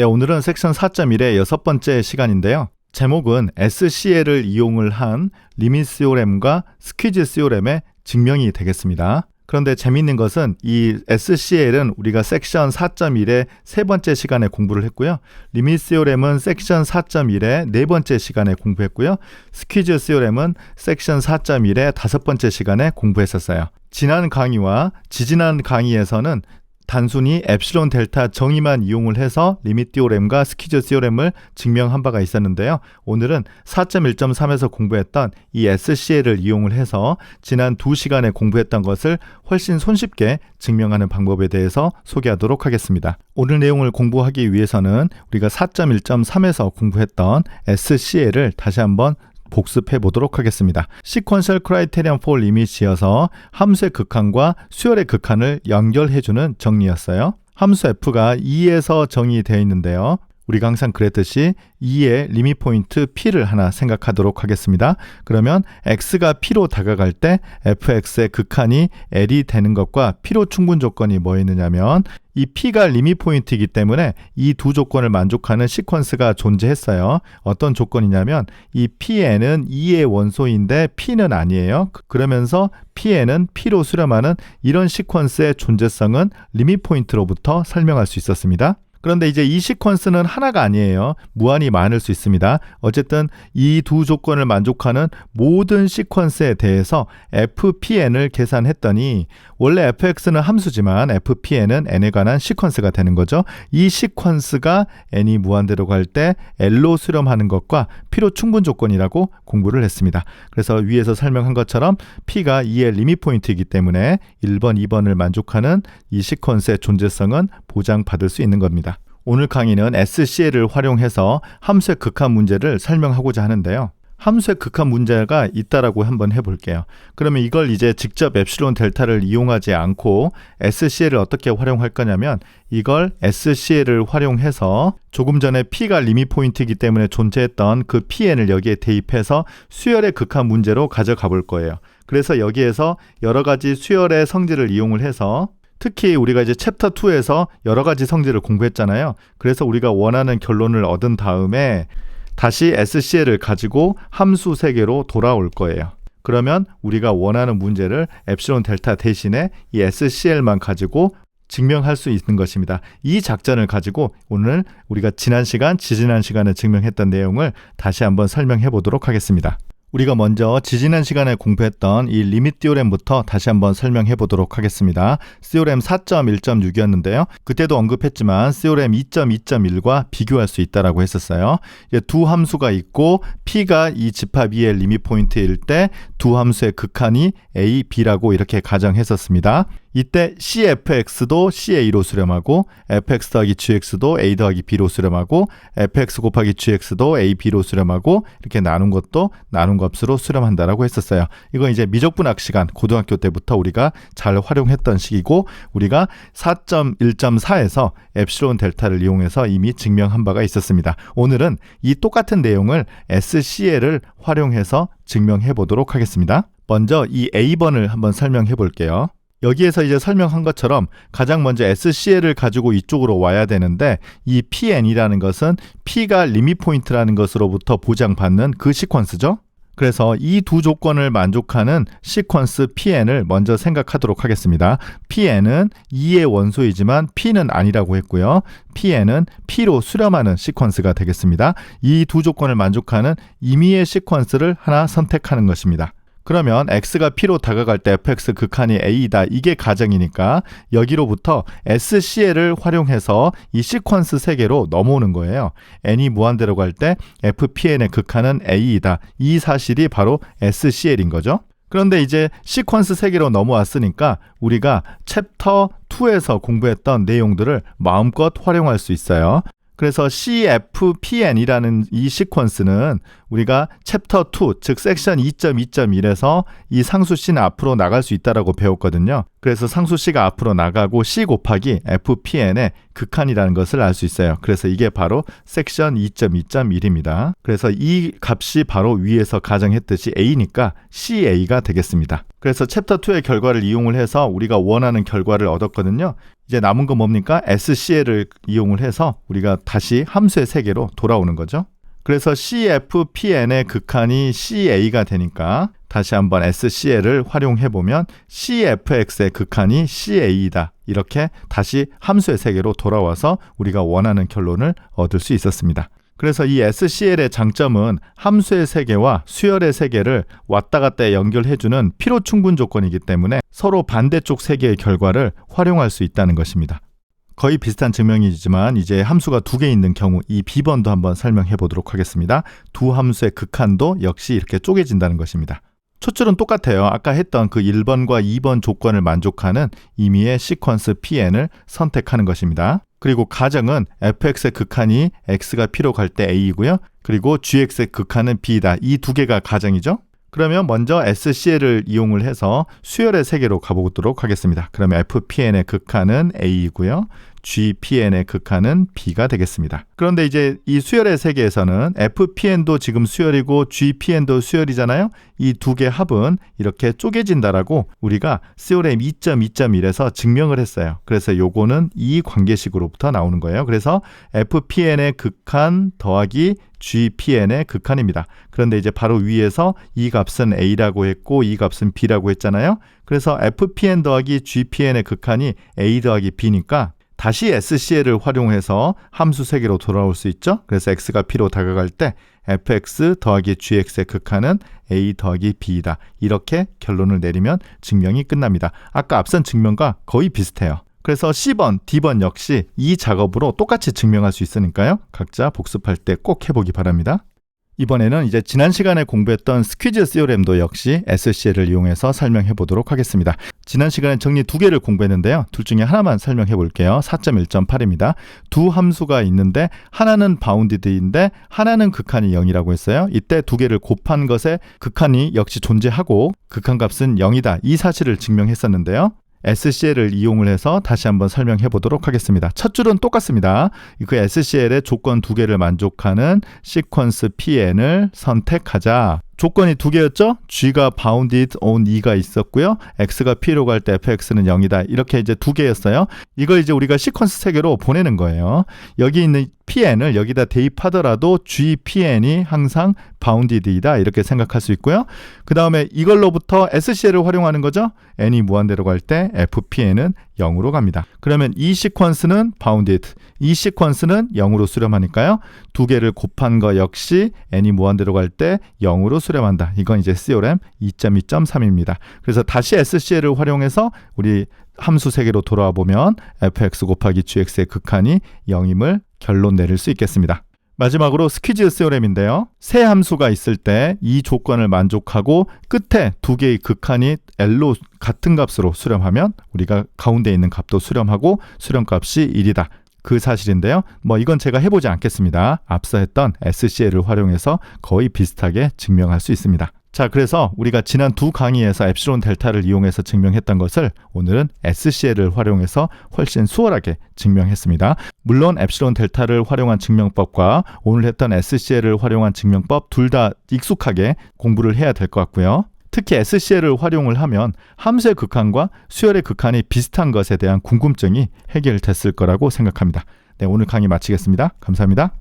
네, 오늘은 섹션 4.1의 6번째 시간인데요. 제목은 SCL을 이용을 한 리밋 시오렘과 스퀴즈 시오렘의 증명이 되겠습니다. 그런데 재미있는 것은 이 SCL은 우리가 섹션 4.1의 세 번째 시간에 공부를 했고요. 리밋 시오렘은 섹션 4.1의 네 번째 시간에 공부했고요. 스퀴즈 시오렘은 섹션 4.1의 다섯 번째 시간에 공부했었어요. 지난 강의와 지지난 강의에서는 단순히 엡실론 델타 정의만 이용을 해서 리밋 디오렘과 스퀴즈 시오렘을 증명한 바가 있었는데요. 오늘은 4.1.3에서 공부했던 이 SCL을 이용을 해서 지난 2시간에 공부했던 것을 훨씬 손쉽게 증명하는 방법에 대해서 소개하도록 하겠습니다. 오늘 내용을 공부하기 위해서는 우리가 4.1.3에서 공부했던 SCL을 다시 한번 복습해 보도록 하겠습니다. Sequential Criterion for Limit이어서 함수의 극한과 수열의 극한을 연결해주는 정리였어요. 함수 f가 2에서 정의되어 있는데요. 우리가 항상 그랬듯이 2의 리밋 포인트 p를 하나 생각하도록 하겠습니다. 그러면 x가 p로 다가갈 때 fx의 극한이 l이 되는 것과 필요 충분 조건이 뭐였느냐면 이 p가 리밋 포인트이기 때문에 이 두 조건을 만족하는 시퀀스가 존재했어요. 어떤 조건이냐면 이 pn은 2의 원소인데 p는 아니에요. 그러면서 pn은 p로 수렴하는 이런 시퀀스의 존재성은 리밋 포인트로부터 설명할 수 있었습니다. 그런데 이제 이 시퀀스는 하나가 아니에요. 무한히 많을 수 있습니다. 어쨌든 이 두 조건을 만족하는 모든 시퀀스에 대해서 fpn을 계산했더니 원래 fx는 함수지만 fpn은 n에 관한 시퀀스가 되는 거죠. 이 시퀀스가 n이 무한대로 갈 때 l로 수렴하는 것과 필요 충분 조건이라고 공부를 했습니다. 그래서 위에서 설명한 것처럼 p가 2의 리밋 포인트이기 때문에 1번, 2번을 만족하는 이 시퀀스의 존재성은 보장받을 수 있는 겁니다. 오늘 강의는 SCL을 활용해서 함수의 극한 문제를 설명하고자 하는데요. 함수의 극한 문제가 있다라고 한번 해볼게요. 그러면 이걸 이제 직접 엡실론 델타를 이용하지 않고 SCL을 어떻게 활용할 거냐면 이걸 SCL을 활용해서 조금 전에 P가 리밋 포인트이기 때문에 존재했던 그 PN을 여기에 대입해서 수열의 극한 문제로 가져가 볼 거예요. 그래서 여기에서 여러 가지 수열의 성질을 이용을 해서 특히 우리가 이제 챕터 2에서 여러 가지 성질을 공부했잖아요. 그래서 우리가 원하는 결론을 얻은 다음에 다시 SCL을 가지고 함수 세계로 돌아올 거예요. 그러면 우리가 원하는 문제를 엡실론 델타 대신에 이 SCL만 가지고 증명할 수 있는 것입니다. 이 작전을 가지고 오늘 우리가 지난 시간, 지지난 시간에 증명했던 내용을 다시 한번 설명해 보도록 하겠습니다. 우리가 먼저 지지난 시간에 공부했던 이 리밋 디오렘부터 다시 한번 설명해 보도록 하겠습니다. 시오렘 4.1.6이었는데요. 그때도 언급했지만 시오렘 2.2.1과 비교할 수 있다라고 했었어요. 두 함수가 있고 P가 이 집합 2의 리밋 포인트일 때 두 함수의 극한이 A, B라고 이렇게 가정했었습니다. 이때 CFX도 CA로 수렴하고 fx 더하기 gx도 A 더하기 B로 수렴하고 fx 곱하기 gx도 A, B로 수렴하고 이렇게 나눈 것도 나눈 값으로 수렴한다라고 했었어요. 이건 이제 미적분학 시간 고등학교 때부터 우리가 잘 활용했던 식이고 우리가 4.1.4에서 엡실론 델타를 이용해서 이미 증명한 바가 있었습니다. 오늘은 이 똑같은 내용을 SCL을 활용해서 증명해 보도록 하겠습니다. 먼저 이 A번을 한번 설명해 볼게요. 여기에서 이제 설명한 것처럼 가장 먼저 SCL을 가지고 이쪽으로 와야 되는데 이 PN이라는 것은 P가 리밋 포인트라는 것으로부터 보장받는 그 시퀀스죠. 그래서 이 두 조건을 만족하는 시퀀스 PN을 먼저 생각하도록 하겠습니다. PN은 2의 원소이지만 P는 아니라고 했고요. PN은 P로 수렴하는 시퀀스가 되겠습니다. 이 두 조건을 만족하는 임의의 시퀀스를 하나 선택하는 것입니다. 그러면 x가 p로 다가갈 때 fx 극한이 a이다. 이게 가정이니까 여기로부터 SCL을 활용해서 이 시퀀스 세계로 넘어오는 거예요. n이 무한대로 갈 때 fpn의 극한은 a이다. 이 사실이 바로 SCL인 거죠. 그런데 이제 시퀀스 세계로 넘어왔으니까 우리가 챕터 2에서 공부했던 내용들을 마음껏 활용할 수 있어요. 그래서 CFPN이라는 이 시퀀스는 우리가 챕터 2, 즉 섹션 2.2.1에서 이 상수 C는 앞으로 나갈 수 있다라고 배웠거든요. 그래서 상수 C가 앞으로 나가고 C 곱하기 FPN의 극한이라는 것을 알 수 있어요. 그래서 이게 바로 섹션 2.2.1입니다. 그래서 이 값이 바로 위에서 가정했듯이 A니까 CA가 되겠습니다. 그래서 챕터 2의 결과를 이용을 해서 우리가 원하는 결과를 얻었거든요. 이제 남은 건 뭡니까? SCL을 이용을 해서 우리가 다시 함수의 세계로 돌아오는 거죠. 그래서 CFPN의 극한이 CA가 되니까 다시 한번 SCL을 활용해보면 CFX의 극한이 CA이다. 이렇게 다시 함수의 세계로 돌아와서 우리가 원하는 결론을 얻을 수 있었습니다. 그래서 이 SCL의 장점은 함수의 세계와 수열의 세계를 왔다 갔다 연결해주는 필요 충분 조건이기 때문에 서로 반대쪽 세계의 결과를 활용할 수 있다는 것입니다. 거의 비슷한 증명이지만 이제 함수가 두 개 있는 경우 이 B번도 한번 설명해 보도록 하겠습니다. 두 함수의 극한도 역시 이렇게 쪼개진다는 것입니다. 첫 줄은 똑같아요. 아까 했던 그 1번과 2번 조건을 만족하는 임의의 시퀀스 PN을 선택하는 것입니다. 그리고 가정은 fx의 극한이 x가 P로 갈 때 a이고요. 그리고 gx의 극한은 b다. 이 두 개가 가정이죠. 그러면 먼저 SCL을 이용을 해서 수열의 세계로 가보도록 하겠습니다. 그러면 FPN의 극한은 A이고요. GPN의 극한은 B가 되겠습니다. 그런데 이제 이 수열의 세계에서는 FPN도 지금 수열이고 GPN도 수열이잖아요. 이 두 개 합은 이렇게 쪼개진다라고 우리가 시오렘 2.2.1에서 증명을 했어요. 그래서 요거는 이 관계식으로부터 나오는 거예요. 그래서 FPN의 극한 더하기 GPN의 극한입니다. 그런데 이제 바로 위에서 이 값은 A라고 했고 이 값은 B라고 했잖아요. 그래서 FPN 더하기 GPN의 극한이 A 더하기 B니까 다시 SCL을 활용해서 함수 세계로 돌아올 수 있죠. 그래서 X가 P로 다가갈 때 fx 더하기 gx의 극한은 A 더하기 B이다. 이렇게 결론을 내리면 증명이 끝납니다. 아까 앞선 증명과 거의 비슷해요. 그래서 C번, D번 역시 이 작업으로 똑같이 증명할 수 있으니까요. 각자 복습할 때 꼭 해보기 바랍니다. 이번에는 이제 지난 시간에 공부했던 스퀴즈 시오렘도 역시 SCL을 이용해서 설명해 보도록 하겠습니다. 지난 시간에 정리 두 개를 공부했는데요. 둘 중에 하나만 설명해 볼게요. 4.1.8입니다. 두 함수가 있는데 하나는 바운디드인데 하나는 극한이 0이라고 했어요. 이때 두 개를 곱한 것에 극한이 역시 존재하고 극한값은 0이다. 이 사실을 증명했었는데요. SCL을 이용을 해서 다시 한번 설명해 보도록 하겠습니다. 첫 줄은 똑같습니다. 그 SCL의 조건 두 개를 만족하는 시퀀스 PN을 선택하자. 조건이 두 개였죠? G가 bounded on 2가 있었고요. X가 P로 갈 때 fx는 0이다. 이렇게 이제 두 개였어요. 이걸 이제 우리가 시퀀스 세계로 보내는 거예요. 여기 있는 PN을 여기다 대입하더라도 GPN이 항상 bounded이다. 이렇게 생각할 수 있고요. 그 다음에 이걸로부터 SCL을 활용하는 거죠. n이 무한대로 갈 때 FPN은 0으로 갑니다. 그러면 이 시퀀스는 bounded, 이 시퀀스는 0으로 수렴하니까요. 두 개를 곱한 거 역시 n이 무한대로 갈 때 0으로 수렴한다. 이건 이제 시오렘 2.2.3입니다. 그래서 다시 SCL을 활용해서 우리 함수 세계로 돌아와 보면 fx 곱하기 gx의 극한이 0임을 결론 내릴 수 있겠습니다. 마지막으로 스퀴즈 시오렘인데요. 세 함수가 있을 때 이 조건을 만족하고 끝에 두 개의 극한이 L로 같은 값으로 수렴하면 우리가 가운데 있는 값도 수렴하고 수렴값이 1이다. 그 사실인데요. 이건 제가 해보지 않겠습니다. 앞서 했던 SCL을 활용해서 거의 비슷하게 증명할 수 있습니다. 자, 그래서 우리가 지난 두 강의에서 엡실론 델타를 이용해서 증명했던 것을 오늘은 SCL을 활용해서 훨씬 수월하게 증명했습니다. 물론 엡실론 델타를 활용한 증명법과 오늘 했던 SCL을 활용한 증명법 둘 다 익숙하게 공부를 해야 될 것 같고요. 특히 SCL을 활용을 하면 함수의 극한과 수열의 극한이 비슷한 것에 대한 궁금증이 해결됐을 거라고 생각합니다. 네, 오늘 강의 마치겠습니다. 감사합니다.